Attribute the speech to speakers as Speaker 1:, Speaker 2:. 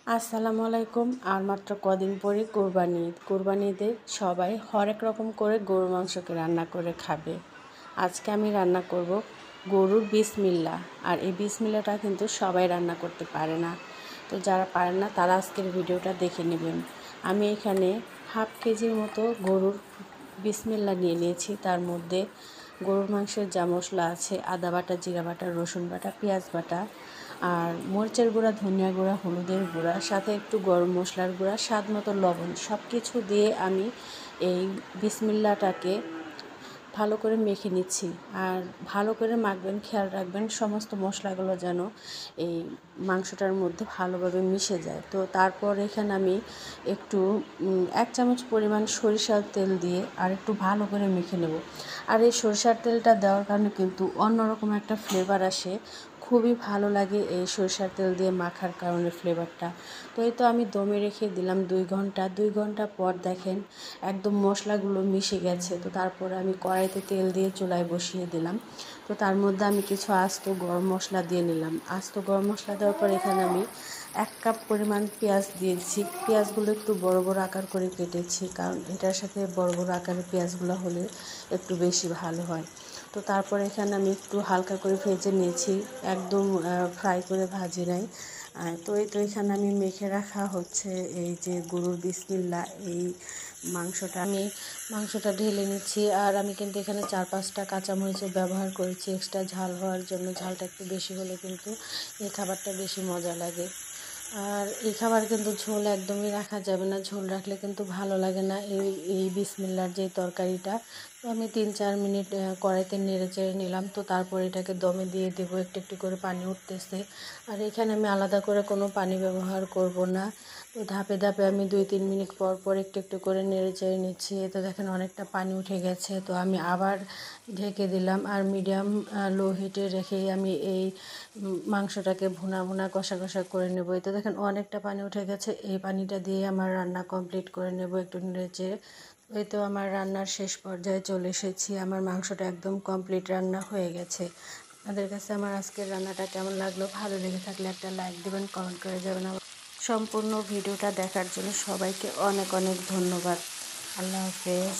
Speaker 1: আসসালামু আলাইকুম। আর মাত্র কদিন পরে কোরবানি ঈদে সবাই হরেক রকম করে গরুর মাংসকে রান্না করে খাবে। আজকে আমি রান্না করব গরুর বিসমিল্লাহ। আর এই বিসমিল্লাহটা কিন্তু সবাই রান্না করতে পারে না। তো যারা পারেন না তারা আজকের ভিডিওটা দেখে নেবেন। আমি এখানে হাফ কেজির মতো গরুর বিসমিল্লাহ নিয়ে নিয়েছি। তার মধ্যে গরুর মাংসের যা মশলা আছে, আদা বাটা, জিরা বাটা, রসুন বাটা, পেঁয়াজ বাটা, আর মরিচের গুঁড়া, ধনিয়া গুঁড়া, হলুদের গুঁড়া, সাথে একটু গরম মশলার গুঁড়া, স্বাদ মতো লবণ, সব কিছু দিয়ে আমি এই বিসমিল্লাহটাকে ভালো করে মেখে নিচ্ছি। আর ভালো করে মাখবেন, খেয়াল রাখবেন সমস্ত মশলাগুলো যেন এই মাংসটার মধ্যে ভালোভাবে মিশে যায়। তো তারপর এখানে আমি একটু 1 চামচ পরিমাণ সরিষার তেল দিয়ে আর একটু ভালো করে মেখে নেব। আর এই সরিষার তেলটা দেওয়ার কারণে কিন্তু অন্যরকম একটা ফ্লেভার আসে, খুবই ভালো লাগে এই সরিষার তেল দিয়ে মাখার কারণে ফ্লেভারটা। তো এই তো আমি দমে রেখে দিলাম 2 ঘন্টা পর দেখেন একদম মশলাগুলো মিশে গেছে। তো তারপরে আমি কড়াইতে তেল দিয়ে চুলায় বসিয়ে দিলাম। তো তার মধ্যে আমি কিছু আস্ত গরম মশলা দিয়ে নিলাম। আস্ত গরম মশলা দেওয়ার পর এখানে আমি 1 কাপ পরিমাণ পেঁয়াজ দিয়েছি। পেঁয়াজগুলো একটু বড় বড় আকার করে কেটেছি, কারণ এটার সাথে বড় বড় আকারের পেঁয়াজগুলো হলে একটু বেশি ভালো হয়। তো তারপর এখানে আমি একটু হালকা করে ভেজে নিয়েছি, একদম ফ্রাই করে ভাজি নাই। তো এখানে আমি মেখে রাখা হচ্ছে এই যে গরুর বিসমিল্লাহ, এই মাংসটা ঢেলে নিচ্ছি। আর আমি কিন্তু এখানে 4-5টা কাঁচামরিচের ব্যবহার করেছি এক্সট্রা ঝাল হওয়ার জন্য। ঝালটা একটু বেশি হলে কিন্তু এই খাবারটা বেশি মজা লাগে। আর এই খাবার কিন্তু ঝোল একদমই রাখা যাবে না, ঝোল রাখলে কিন্তু ভালো লাগে না এই বিসমিল্লার যে তরকারিটা। তো আমি 3-4 মিনিট কড়াইতে নেড়ে চেড়ে নিলাম। তো তারপর এটাকে দমে দিয়ে দেবো, একটু একটু করে পানি উঠতেছে। আর এখানে আমি আলাদা করে কোনো পানি ব্যবহার করব না। তো ধাপে ধাপে আমি 2-3 মিনিট পর পর একটু একটু করে নেড়ে চেড়ে নিচ্ছি। তো দেখেন অনেকটা পানি উঠে গেছে। তো আমি আবার ঢেকে দিলাম, আর মিডিয়াম লো হিটে রেখেই আমি এই মাংসটাকে ভুনা ভুনা কষা কষা করে নেব। তো দেখেন অনেকটা পানি উঠে গেছে, এই পানিটা দিয়ে আমার রান্না কমপ্লিট করে নেব একটু নেড়ে চেড়ে। এই তো আমার রান্নার শেষ পর্যায়ে চলে এসেছি, আমার মাংসটা একদম কমপ্লিট রান্না হয়ে গেছে। আপনাদের কাছে আমার আজকের রান্নাটা কেমন লাগলো? ভালো লেগে থাকলে একটা লাইক দেবেন, কমেন্ট করে যাবেন। সম্পূর্ণ ভিডিওটা দেখার জন্য সবাইকে অনেক অনেক ধন্যবাদ। আল্লাহ হাফেজ।